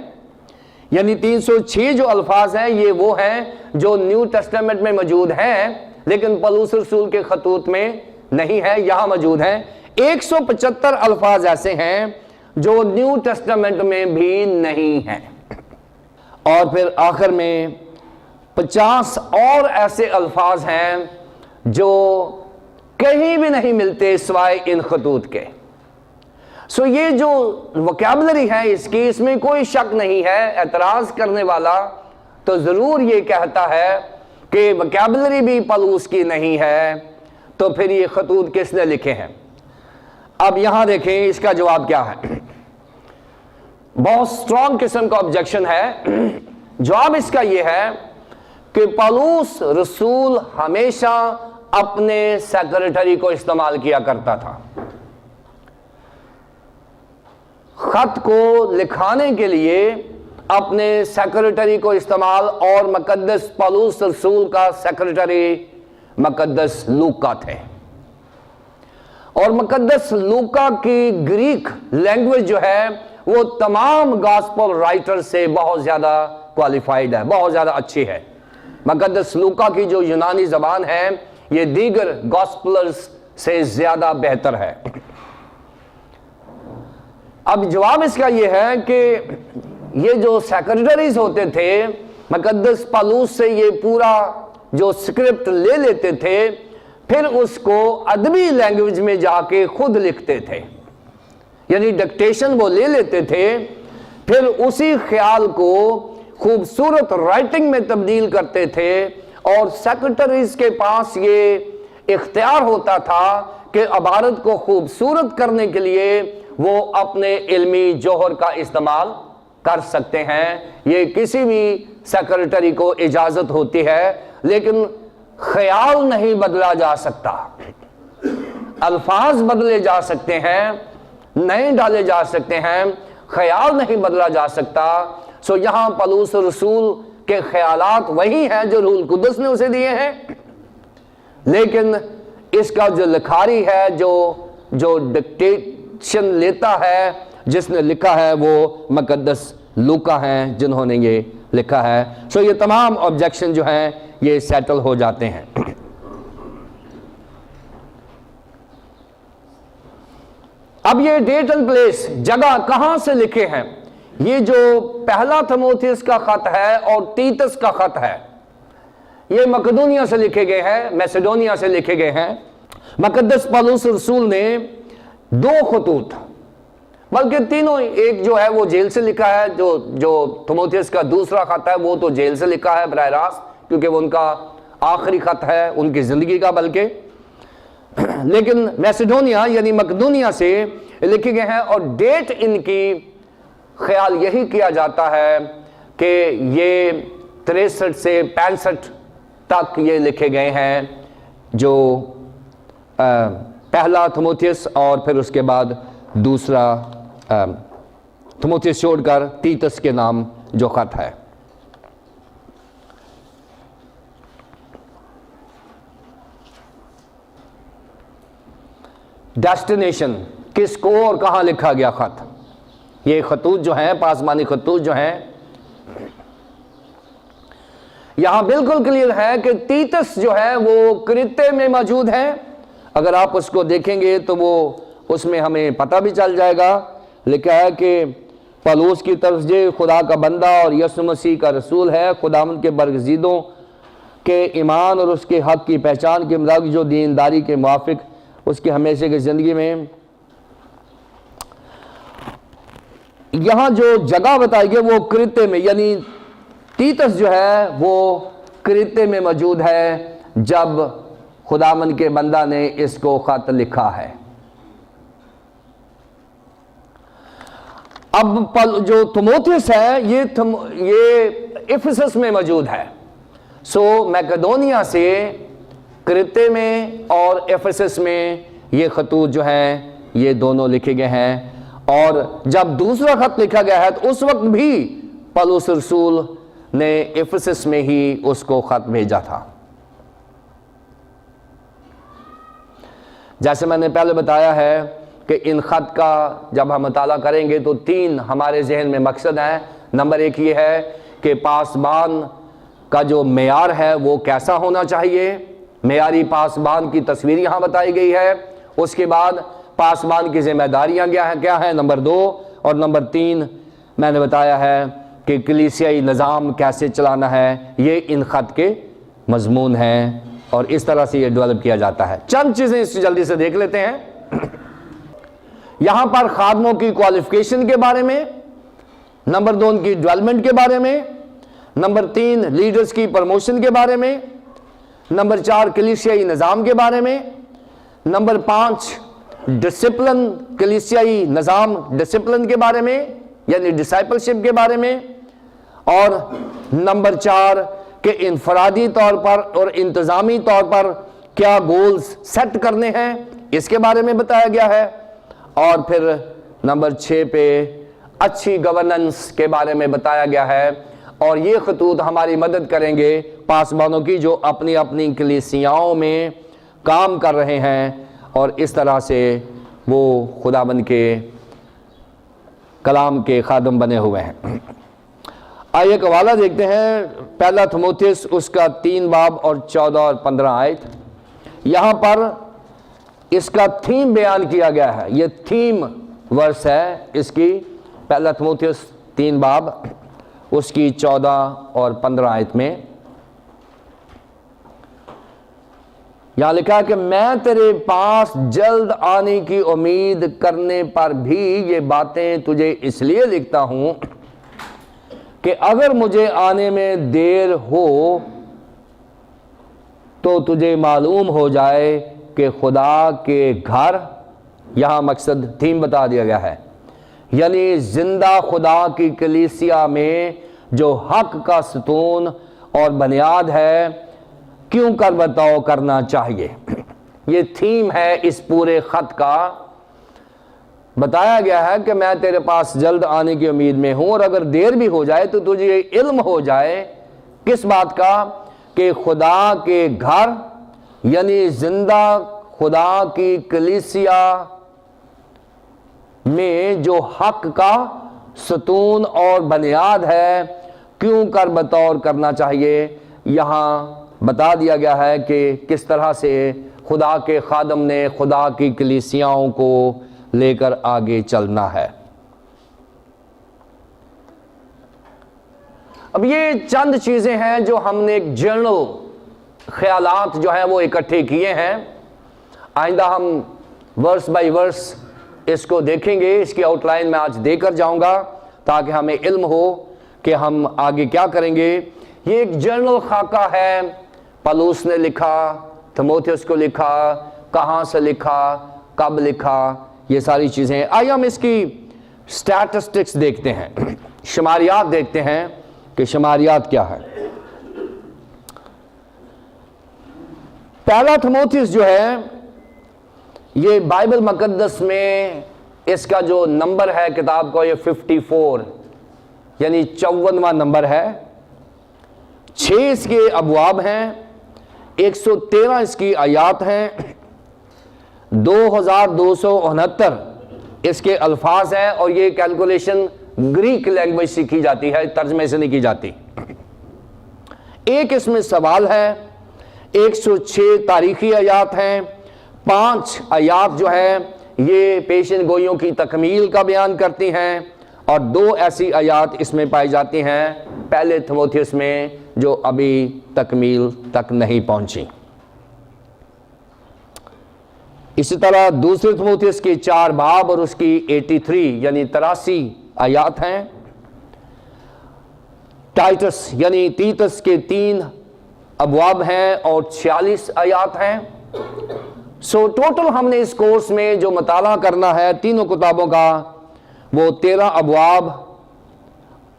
یعنی 306 جو الفاظ ہیں یہ وہ ہیں جو نیو ٹیسٹامنٹ میں موجود ہیں لیکن پولس رسول کے خطوط میں نہیں ہے، یہاں موجود ہیں۔ 175 الفاظ ایسے ہیں جو نیو ٹیسٹامنٹ میں بھی نہیں ہیں، اور پھر آخر میں 50 اور ایسے الفاظ ہیں جو کہیں بھی نہیں ملتے سوائے ان خطوط کے۔ سو یہ جو وکیبلری ہے اس کی، اس میں کوئی شک نہیں ہے۔ اعتراض کرنے والا تو ضرور یہ کہتا ہے کہ وکیبلری بھی پولس کی نہیں ہے، تو پھر یہ خطوط کس نے لکھے ہیں؟ اب یہاں دیکھیں اس کا جواب کیا ہے۔ بہت سٹرونگ قسم کا آبجیکشن ہے۔ جواب اس کا یہ ہے کہ پولس رسول ہمیشہ اپنے سیکریٹری کو استعمال کیا کرتا تھا۔ خط کو لکھانے کے لیے اپنے سیکریٹری کو استعمال، اور مقدس پولس رسول کا سیکریٹری مقدس لوکا تھے، اور مقدس لوکا کی گریک لینگویج جو ہے وہ تمام گاسپل رائٹر سے بہت زیادہ کوالیفائیڈ ہے، بہت زیادہ اچھی ہے۔ مقدس لوکا کی جو یونانی زبان ہے یہ دیگر گاسپلرز سے زیادہ بہتر ہے۔ اب جواب اس کا یہ ہے کہ یہ جو سیکریٹریز ہوتے تھے مقدس پولس سے یہ پورا جو سکرپٹ لے لیتے تھے، پھر اس کو ادبی لینگویج میں جا کے خود لکھتے تھے، یعنی ڈکٹیشن وہ لے لیتے تھے، پھر اسی خیال کو خوبصورت رائٹنگ میں تبدیل کرتے تھے، اور سیکریٹریز کے پاس یہ اختیار ہوتا تھا کہ عبارت کو خوبصورت کرنے کے لیے وہ اپنے علمی جوہر کا استعمال کر سکتے ہیں۔ یہ کسی بھی سیکریٹری کو اجازت ہوتی ہے، لیکن خیال نہیں بدلا جا سکتا۔ الفاظ بدلے جا سکتے ہیں نہیں ڈالے جا سکتے ہیں، خیال نہیں بدلا جا سکتا۔ سو یہاں پولس رسول کے خیالات وہی ہیں جو روح القدس نے اسے دیے ہیں، لیکن اس کا جو لکھاری ہے، جو ڈکٹیشن لیتا ہے، جس نے لکھا ہے وہ مقدس لوکا ہیں جنہوں نے یہ لکھا ہے۔ سو یہ تمام آبجیکشن جو ہیں یہ سیٹل ہو جاتے ہیں۔ اب یہ ڈیٹ اینڈ پلیس، جگہ کہاں سے لکھے ہیں، یہ جو پہلا تیموتھیوس کا خط ہے اور تیتس کا خط ہے، یہ مقدونیہ سے لکھے گئے ہیں، میسیڈونیا سے لکھے گئے ہیں۔ مقدس پولس رسول نے 2 خطوط، بلکہ تینوں، ایک جو ہے وہ جیل سے لکھا ہے، جو تیموتھیوس کا دوسرا خط ہے وہ تو جیل سے لکھا ہے براہ راست، کیونکہ وہ ان کا آخری خط ہے ان کی زندگی کا، بلکہ لیکن میسیڈونیا یعنی مقدونیہ سے لکھے گئے ہیں، اور ڈیٹ ان کی خیال یہی کیا جاتا ہے کہ یہ 63 سے 65 تک یہ لکھے گئے ہیں، جو پہلا تیموتھیوس اور پھر اس کے بعد دوسرا تیموتھیوس چھوڑ کر تیتس کے نام جو خط ہے۔ ڈیسٹینیشن، کس کو اور کہاں لکھا گیا خط، یہ خطوط جو ہیں، پاسمانی خطوط جو ہیں، یہاں بالکل کلیئر ہے کہ تیتس جو ہے وہ کرتے میں موجود ہے۔ اگر آپ اس کو دیکھیں گے تو وہ اس میں ہمیں پتہ بھی چل جائے گا، لکھا ہے کہ پولس کی طرف سے خدا کا بندہ اور یسوع مسیح کا رسول ہے، خداوند کے برگزیدوں کے ایمان اور اس کے حق کی پہچان کے مطابق جو دینداری کے موافق اس کی ہمیشہ کی زندگی میں۔ یہاں جو جگہ بتائی گئی وہ کرتے میں، یعنی تیتس جو ہے وہ کرتے میں موجود ہے جب خداوند کے بندہ نے اس کو خط لکھا ہے۔ اب جو تیموتھیوس ہے یہ افسس میں موجود ہے۔ سو میقدونیہ سے کرتے میں اور افسس میں یہ خطوط جو ہیں یہ دونوں لکھے گئے ہیں، اور جب دوسرا خط لکھا گیا ہے تو اس وقت بھی پولس رسول نے افسس میں ہی اس کو خط بھیجا تھا۔ جیسے میں نے پہلے بتایا ہے کہ ان خط کا جب ہم مطالعہ کریں گے تو 3 ہمارے ذہن میں مقصد ہیں۔ نمبر 1 یہ ہے کہ پاسبان کا جو معیار ہے وہ کیسا ہونا چاہیے، معیاری پاسبان کی تصویر یہاں بتائی گئی ہے۔ اس کے بعد پاسبان کی ذمہ داریاں کیا ہیں، نمبر 2، اور نمبر 3 میں نے بتایا ہے کہ کلیسیائی نظام کیسے چلانا ہے، یہ ان خط کے مضمون ہیں، اور اس طرح سے یہ ڈیولپ کیا جاتا ہے۔ چند چیزیں اس جلدی سے دیکھ لیتے ہیں۔ یہاں پر خادموں کی کوالیفیکیشن کے بارے میں، نمبر 2 ان کی ڈیولپمنٹ کے بارے میں، نمبر 3 لیڈرز کی پروموشن کے بارے میں، نمبر 4 کلیسیائی نظام کے بارے میں، نمبر 5 ڈسپلن، کلیسیائی نظام ڈسپلن کے بارے میں یعنی ڈسائپلشپ کے بارے میں، اور نمبر 4 کہ انفرادی طور پر اور انتظامی طور پر کیا گولز سیٹ کرنے ہیں، اس کے بارے میں بتایا گیا ہے، اور پھر نمبر 6 پہ اچھی گورننس کے بارے میں بتایا گیا ہے۔ اور یہ خطوط ہماری مدد کریں گے پاسبانوں کی جو اپنی اپنی کلیسیاؤں میں کام کر رہے ہیں، اور اس طرح سے وہ خداوند کے کلام کے خادم بنے ہوئے ہیں۔ آئیے ایک حوالہ دیکھتے ہیں، پہلا تیموتھیوس اس کا 3 باب اور 14 اور 15 آیت۔ یہاں پر اس کا تھیم بیان کیا گیا ہے، یہ تھیم ورس ہے اس کی، پہلا تیموتھیوس 3 باب اس کی 14 اور 15 آیت میں یہاں لکھا ہے کہ میں تیرے پاس جلد آنے کی امید کرنے پر بھی یہ باتیں تجھے اس لیے لکھتا ہوں کہ اگر مجھے آنے میں دیر ہو تو تجھے معلوم ہو جائے کہ خدا کے گھر، یہاں مقصد تھیم بتا دیا گیا ہے، یعنی زندہ خدا کی کلیسیا میں جو حق کا ستون اور بنیاد ہے، کیوں کر بتاؤ کرنا چاہیے۔ یہ تھیم ہے اس پورے خط کا بتایا گیا ہے کہ میں تیرے پاس جلد آنے کی امید میں ہوں، اور اگر دیر بھی ہو جائے تو تجھے علم ہو جائے کس بات کا؟ کہ خدا کے گھر یعنی زندہ خدا کی کلیسیا میں جو حق کا ستون اور بنیاد ہے کیوں کر بطور کرنا چاہیے۔ یہاں بتا دیا گیا ہے کہ کس طرح سے خدا کے خادم نے خدا کی کلیسیاؤں کو لے کر آگے چلنا ہے۔ اب یہ چند چیزیں ہیں جو ہم نے ایک جنرل خیالات جو ہیں وہ اکٹھے کیے ہیں۔ آئندہ ہم ورس بائی ورس اس کو دیکھیں گے، اس کی آؤٹ لائن میں آج دے کر جاؤں گا تاکہ ہمیں علم ہو کہ ہم آگے کیا کریں گے۔ یہ ایک جنرل خاکہ ہے، پالوس نے لکھا، تیموتھیوس کو لکھا، کہاں سے لکھا، کب لکھا، یہ ساری چیزیں۔ آئیے ہم اس کی سٹیٹسٹکس دیکھتے ہیں، شماریات دیکھتے ہیں کہ شماریات کیا ہے۔ پہلا تیموتھیوس جو ہے یہ بائبل مقدس میں اس کا جو نمبر ہے کتاب کا، یہ 54 یعنی 54واں نمبر ہے۔ 6 اس کے ابواب ہیں، 113 اس کی آیات ہیں، 2269 اس کے الفاظ ہیں، اور یہ کیلکولیشن گریک لینگویج سے کی جاتی ہے، ترجمے سے نہیں کی جاتی۔ ایک اس میں سوال ہے، 106 تاریخی آیات ہیں، 5 آیات جو ہیں یہ پیشن گوئیوں کی تکمیل کا بیان کرتی ہیں، اور 2 ایسی آیات اس میں پائی جاتی ہیں پہلے تیموتھیوس میں جو ابھی تکمیل تک نہیں پہنچی۔ اسی طرح دوسرے تیموتھیوس کے 4 باب اور اس کی 83 یعنی 83 آیات ہیں۔ ٹائٹس یعنی تیتس کے 3 ابواب ہیں اور 46 آیات ہیں۔ سو ٹوٹل ہم نے اس کورس میں جو مطالعہ کرنا ہے تینوں کتابوں کا وہ 13 ابواب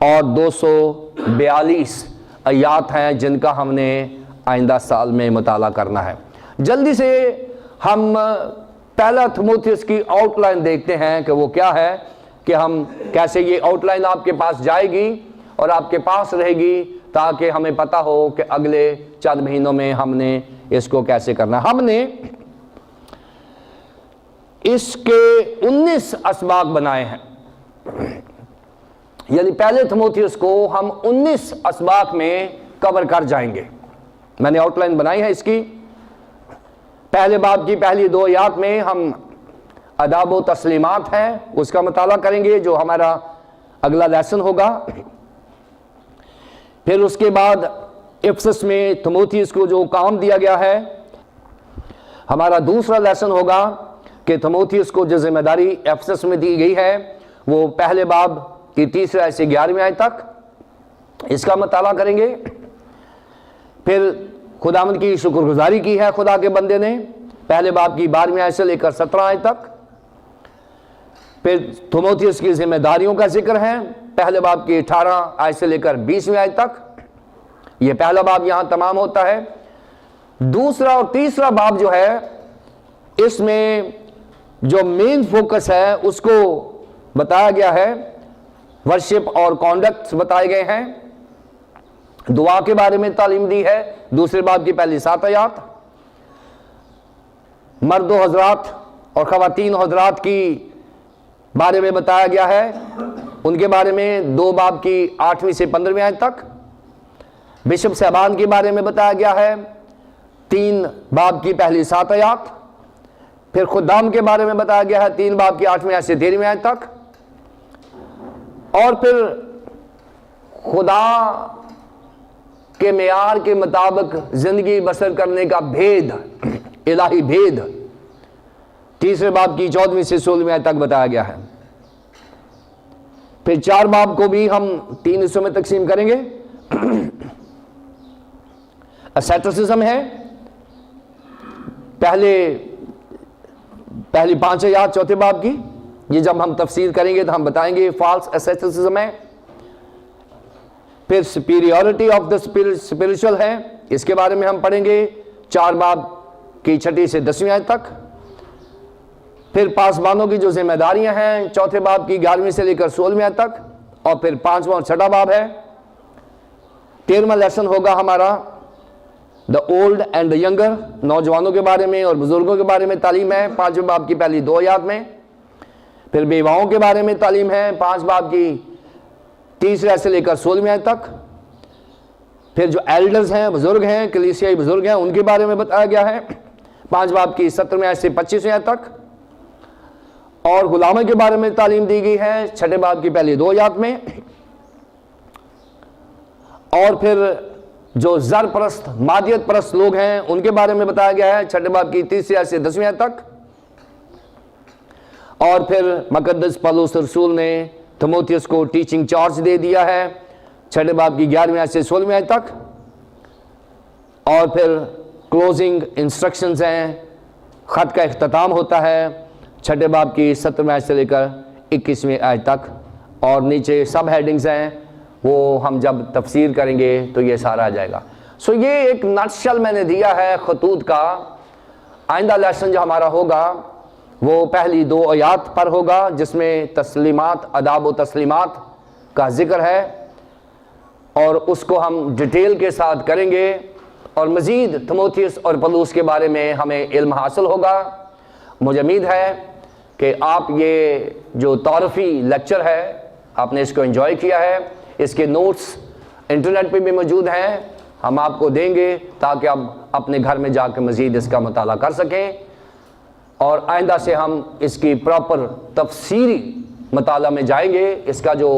اور 242 آیات ہیں جن کا ہم نے آئندہ سال میں مطالعہ کرنا ہے۔ جلدی سے ہم پہلا تیموتھیوس کی آؤٹ لائن دیکھتے ہیں کہ وہ کیا ہے، کہ ہم کیسے یہ آؤٹ لائن آپ کے پاس جائے گی اور آپ کے پاس رہے گی تاکہ ہمیں پتہ ہو کہ اگلے چند مہینوں میں ہم نے اس کو کیسے کرنا ہے۔ ہم نے اس کے 19 اسباق بنائے ہیں، یعنی پہلے تیموتھیوس کو ہم 19 اسباق میں کور کر جائیں گے۔ میں نے آؤٹ لائن بنائی ہے اس کی۔ پہلے باب کی پہلی 2 آیات میں ہم آداب و تسلیمات ہیں اس کا مطالعہ کریں گے جو ہمارا اگلا لیسن ہوگا۔ پھر اس کے بعد افسس میں تیموتھیوس کو جو کام دیا گیا ہے، ہمارا دوسرا لیسن ہوگا کہ تیموتھیوس کو جو ذمہ داری افسس میں دی گئی ہے وہ پہلے باب کی 3 سے 11 آیت تک اس کا مطالعہ کریں گے۔ پھر خداوند کی شکر گزاری کی ہے خدا کے بندے نے، پہلے باب کی 12 آیت سے لے کر 17 آیت تک۔ پھر تیموتھیوس کی ذمہ داریوں کا ذکر ہے، پہلے باب کی 18 آیت سے لے کر 20 آیت تک۔ یہ پہلا باب یہاں تمام ہوتا ہے۔ دوسرا اور تیسرا باب جو ہے اس میں جو مین فوکس ہے اس کو بتایا گیا ہے، ورشپ اور کانڈکٹس بتائے گئے ہیں، دعا کے بارے میں تعلیم دی ہے، دوسرے باب کی پہلی 7 آیات۔ مرد و حضرات اور خواتین و حضرات کی بارے میں بتایا گیا ہے، ان کے بارے میں 2 باب کی 8 سے 15 آیت تک۔ بشپ صاحبان کے بارے میں بتایا گیا ہے 3 باب کی پہلی 7 آیات۔ پھر خدام کے بارے میں بتایا گیا ہے 3 باب کی 8 سے 13 آیت تک۔ اور پھر خدا کے معیار کے مطابق زندگی بسر کرنے کا بھید، الہی بھید، تیسرے باب کی 14 سے 16 آیت تک بتایا گیا ہے۔ پھر 4 باب کو بھی ہم 3 حصوں میں تقسیم کریں گے۔ اسیٹسزم ہے، پہلی 5 آیات چوتھے باب کی، یہ جب ہم تفسیر کریں گے تو ہم بتائیں گے فالس اسیٹسزم ہے۔ پھر سپیریورٹی آف دا اسپرچل ہے، اس کے بارے میں ہم پڑھیں گے 4 باب کی 6 سے 10 آیت تک۔ پھر پاسبانوں کی جو ذمہ داریاں ہیں چوتھے باب کی 11ویں سے لے کر 16ویں تک، اور پھر 5واں اور 6واں باب ہے۔ 13واں لیسن ہوگا ہمارا the old and the younger, نوجوانوں کے بارے میں اور بزرگوں کے بارے میں تعلیم ہے 5ویں باب کی پہلی 2 آیات میں۔ پھر بیواؤں کے بارے میں تعلیم ہے 5 باب کی 30 سے لے کر 16ویں تک۔ پھر جو ایلڈرز ہیں، بزرگ ہیں، کلیسیائی بزرگ ہیں، ان کے بارے میں بتایا گیا ہے 5 باب کی 17ویں سے 25ویں تک۔ اور غلاموں کے بارے میں تعلیم دی گئی ہے 6 باب کی پہلی 2 آیات میں۔ اور پھر جو زر پرست، مادیت پرست لوگ ہیں ان کے بارے میں بتایا گیا ہے 6 باب کی 30 سے 10ویں تک۔ اور پھر مقدس پولس رسول نے تیموتھیوس کو ٹیچنگ چارج دے دیا ہے 6 باب کی 11ویں سے 16ویں تک۔ اور پھر کلوزنگ انسٹرکشنز ہیں، خط کا اختتام ہوتا ہے 6 باب کی 17ویں سے لے کر 21ویں آیت تک۔ اور نیچے سب ہیڈنگز ہیں، وہ ہم جب تفسیر کریں گے تو یہ سارا آ جائے گا۔ سو یہ ایک نٹشل میں نے دیا ہے خطوط کا۔ آئندہ لیسن جو ہمارا ہوگا وہ پہلی 2 آیات پر ہوگا، جس میں تسلیمات، آداب و تسلیمات کا ذکر ہے، اور اس کو ہم ڈیٹیل کے ساتھ کریں گے، اور مزید تیموتھیوس اور پولس کے بارے میں ہمیں علم حاصل ہوگا۔ مجھے امید ہے کہ آپ یہ جو تعارفی لیکچر ہے آپ نے اس کو انجوائے کیا ہے۔ اس کے نوٹس انٹرنیٹ پہ بھی موجود ہیں، ہم آپ کو دیں گے تاکہ آپ اپنے گھر میں جا کے مزید اس کا مطالعہ کر سکیں، اور آئندہ سے ہم اس کی پراپر تفسیری مطالعہ میں جائیں گے، اس کا جو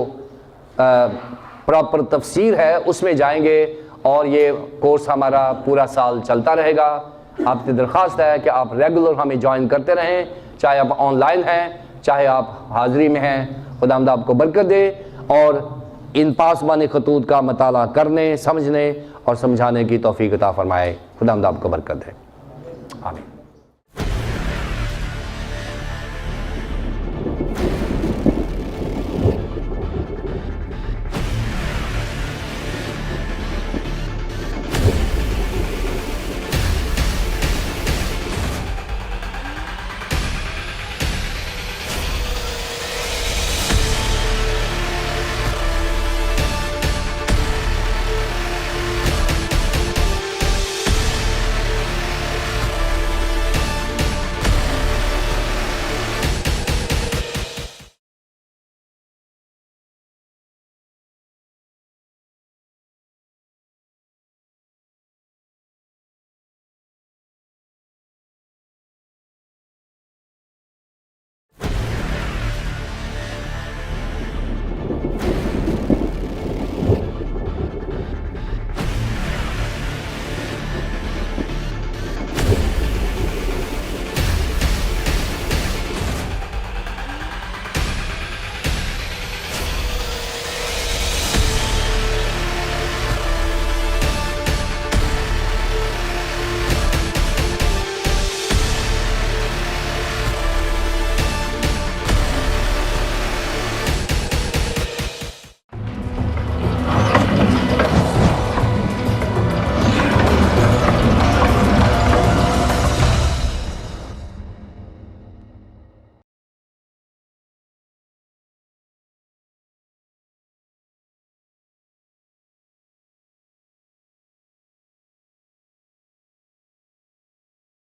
پراپر تفسیر ہے اس میں جائیں گے، اور یہ کورس ہمارا پورا سال چلتا رہے گا۔ آپ کی درخواست ہے کہ آپ ریگولر ہمیں جوائن کرتے رہیں، چاہے آپ آن لائن ہیں، چاہے آپ حاضری میں ہیں۔ خداوند آپ کو برکت دے، اور ان پاسبان خطوط کا مطالعہ کرنے، سمجھنے اور سمجھانے کی توفیق عطا فرمائے۔ خداوند آپ کو برکت دے، آمین۔